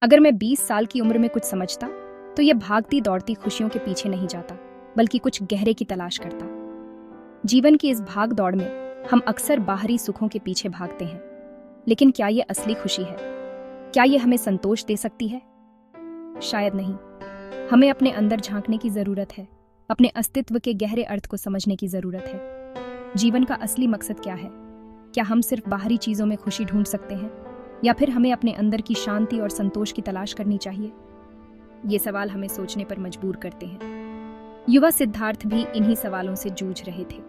अगर मैं 20 साल की उम्र में कुछ समझता तो ये भागती दौड़ती खुशियों के पीछे नहीं जाता, बल्कि कुछ गहरे की तलाश करता। जीवन की इस भाग दौड़ में हम अक्सर बाहरी सुखों के पीछे भागते हैं, लेकिन क्या ये असली खुशी है? क्या ये हमें संतोष दे सकती है? शायद नहीं। हमें अपने अंदर झांकने की जरूरत है, अपने अस्तित्व के गहरे अर्थ को समझने की जरूरत है। जीवन का असली मकसद क्या है? क्या हम सिर्फ बाहरी चीजों में खुशी ढूंढ सकते हैं, या फिर हमें अपने अंदर की शांति और संतोष की तलाश करनी चाहिए? ये सवाल हमें सोचने पर मजबूर करते हैं। युवा सिद्धार्थ भी इन्हीं सवालों से जूझ रहे थे।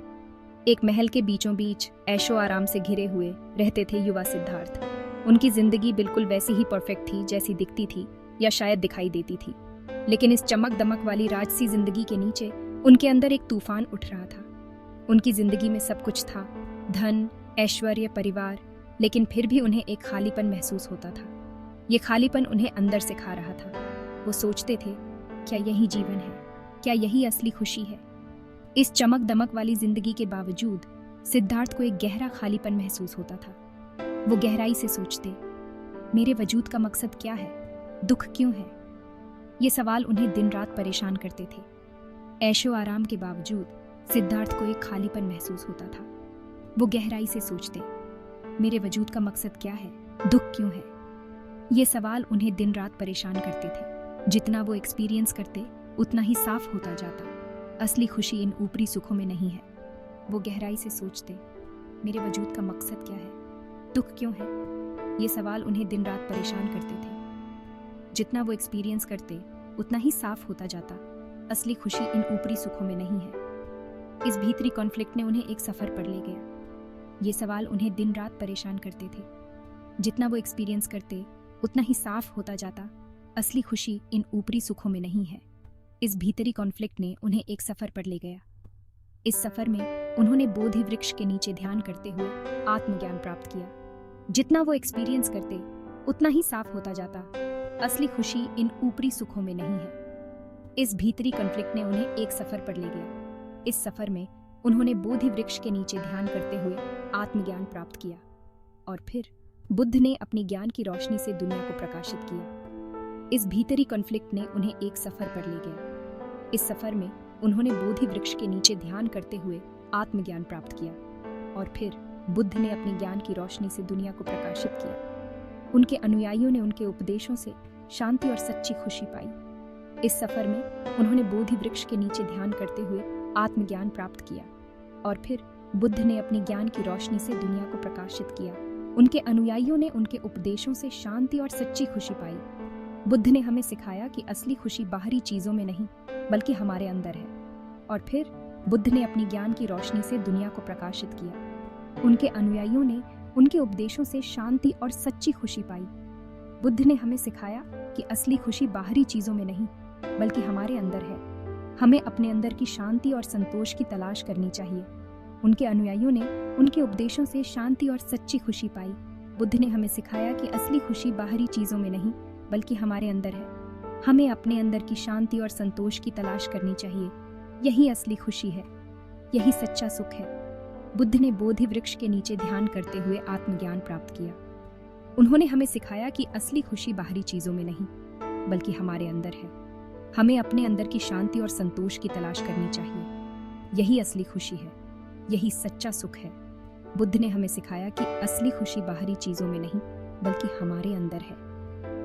एक महल के बीचों बीच ऐशो आराम से घिरे हुए रहते थे युवा सिद्धार्थ। उनकी जिंदगी बिल्कुल वैसी ही परफेक्ट थी जैसी दिखती थी या शायद दिखाई देती थी। लेकिन इस चमक दमक वाली राजसी जिंदगी के नीचे उनके अंदर एक तूफान उठ रहा था। उनकी जिंदगी में सब कुछ था, धन, ऐश्वर्य, परिवार, लेकिन फिर भी उन्हें एक खालीपन महसूस होता था। ये खालीपन उन्हें अंदर से खा रहा था। वो सोचते थे, क्या यही जीवन है? क्या यही असली खुशी है? इस चमक दमक वाली जिंदगी के बावजूद सिद्धार्थ को एक गहरा खालीपन महसूस होता था। वो गहराई से सोचते, मेरे वजूद का मकसद क्या है? दुख क्यों है? ये सवाल उन्हें दिन रात परेशान करते थे। ऐशो आराम के बावजूद सिद्धार्थ को एक खालीपन महसूस होता था। वो गहराई से सोचते, मेरे वजूद का मकसद क्या है? दुख क्यों है? ये सवाल उन्हें दिन रात परेशान करते थे। जितना वो एक्सपीरियंस करते उतना ही साफ होता जाता, असली खुशी इन ऊपरी सुखों में नहीं है। वो गहराई से सोचते, मेरे वजूद का मकसद क्या है? दुख क्यों है? ये सवाल उन्हें दिन रात परेशान करते थे। जितना वो एक्सपीरियंस करते उतना ही साफ होता जाता, असली खुशी इन ऊपरी सुखों में नहीं है। इस भीतरी कॉन्फ्लिक्ट ने उन्हें एक सफर पर ले गया। ये सवाल उन्हें दिन रात परेशान करते थे। जितना वो एक्सपीरियंस करते उतना ही साफ होता जाता, असली खुशी इन ऊपरी सुखों में नहीं है। इस भीतरी कॉन्फ्लिक्ट ने उन्हें एक सफर पर ले गया। इस सफर में उन्होंने बोधि वृक्ष के नीचे ध्यान करते हुए आत्मज्ञान प्राप्त किया। जितना वो एक्सपीरियंस करते उतना ही साफ होता जाता, असली खुशी इन ऊपरी सुखों में नहीं है। इस भीतरी कॉन्फ्लिक्ट ने उन्हें एक सफर पर ले गया। इस सफर में उन्होंने बोधि वृक्ष के नीचे ध्यान करते हुए आत्मज्ञान प्राप्त किया, और फिर बुद्ध ने अपनी ज्ञान की रोशनी से दुनिया को प्रकाशित किया। इस भीतरी कॉन्फ्लिक्ट ने उन्हें एक सफर पर ले गया। इस सफर में उन्होंने बोधि वृक्ष के नीचे ध्यान करते हुए आत्मज्ञान प्राप्त किया, और फिर बुद्ध ने अपनी ज्ञान की रोशनी से दुनिया को प्रकाशित किया। उनके अनुयायियों ने उनके उपदेशों से शांति और सच्ची खुशी पाई। इस सफर में उन्होंने बोधि वृक्ष के नीचे ध्यान करते हुए आत्मज्ञान प्राप्त किया, और फिर बुद्ध ने अपनी ज्ञान की रोशनी से दुनिया को प्रकाशित किया। उनके अनुयायियों ने उनके उपदेशों से शांति और सच्ची खुशी पाई। बुद्ध ने हमें सिखाया कि असली खुशी बाहरी चीजों में नहीं, बल्कि हमारे अंदर है। और फिर बुद्ध ने अपनी ज्ञान की रोशनी से दुनिया को प्रकाशित किया। उनके अनुयायियों ने उनके उपदेशों से शांति और सच्ची खुशी पाई। बुद्ध ने हमें सिखाया कि असली खुशी बाहरी चीजों में नहीं, बल्कि हमारे अंदर है। हमें अपने अंदर की शांति और संतोष की तलाश करनी चाहिए। उनके अनुयायियों ने उनके उपदेशों से शांति और सच्ची खुशी पाई। बुद्ध ने हमें सिखाया कि असली खुशी बाहरी चीजों में नहीं, बल्कि हमारे अंदर है। हमें अपने अंदर की शांति और संतोष की तलाश करनी चाहिए। यही असली खुशी है, यही सच्चा सुख है। बुद्ध ने बोधि वृक्ष के नीचे ध्यान करते हुए आत्मज्ञान प्राप्त किया। उन्होंने हमें सिखाया कि असली खुशी बाहरी चीजों में नहीं, बल्कि हमारे अंदर है। हमें अपने अंदर की शांति और संतोष की तलाश करनी चाहिए। यही असली खुशी है, यही सच्चा सुख है। बुद्ध ने हमें सिखाया कि असली खुशी बाहरी चीजों में नहीं, बल्कि हमारे अंदर है।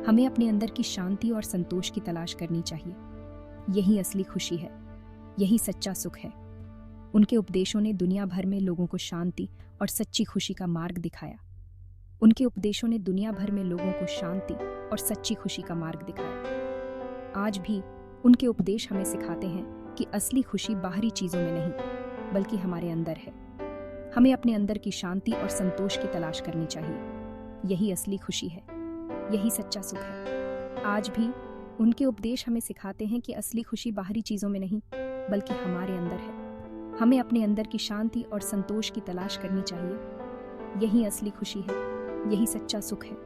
हमें अपने अंदर की शांति और संतोष की तलाश करनी चाहिए। यही असली खुशी है, यही सच्चा सुख है। उनके उपदेशों ने दुनिया भर में लोगों को शांति और सच्ची खुशी का मार्ग दिखाया। उनके उपदेशों ने दुनिया भर में लोगों को शांति और सच्ची खुशी का मार्ग दिखाया। आज भी उनके उपदेश हमें सिखाते हैं कि असली खुशी बाहरी चीजों में नहीं, बल्कि हमारे अंदर है। हमें अपने अंदर की शांति और संतोष की तलाश करनी चाहिए। यही असली खुशी है, यही सच्चा सुख है। आज भी उनके उपदेश हमें सिखाते हैं कि असली खुशी बाहरी चीजों में नहीं, बल्कि हमारे अंदर है। हमें अपने अंदर की शांति और संतोष की तलाश करनी चाहिए। यही असली खुशी है, यही सच्चा सुख है।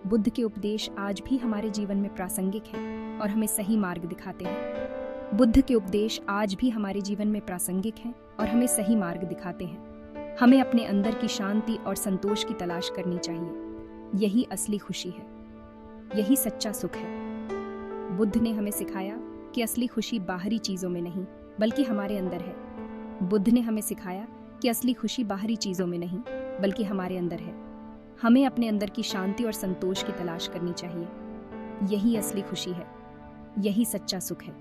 बुद्ध के उपदेश आज भी हमारे जीवन में प्रासंगिक हैं और हमें सही मार्ग दिखाते हैं। बुद्ध के उपदेश आज भी हमारे जीवन में प्रासंगिक हैं और हमें सही मार्ग दिखाते हैं। हमें अपने अंदर की शांति और संतोष की तलाश करनी चाहिए। यही असली खुशी है, यही सच्चा सुख है। बुद्ध ने हमें सिखाया कि असली खुशी बाहरी चीजों में नहीं बल्कि हमारे अंदर है। बुद्ध ने हमें सिखाया कि असली खुशी बाहरी चीजों में नहीं बल्कि हमारे अंदर है। हमें अपने अंदर की शांति और संतोष की तलाश करनी चाहिए। यही असली खुशी है, यही सच्चा सुख है।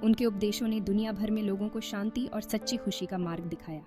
उनके उपदेशों ने दुनिया भर में लोगों को शांति और सच्ची खुशी का मार्ग दिखाया।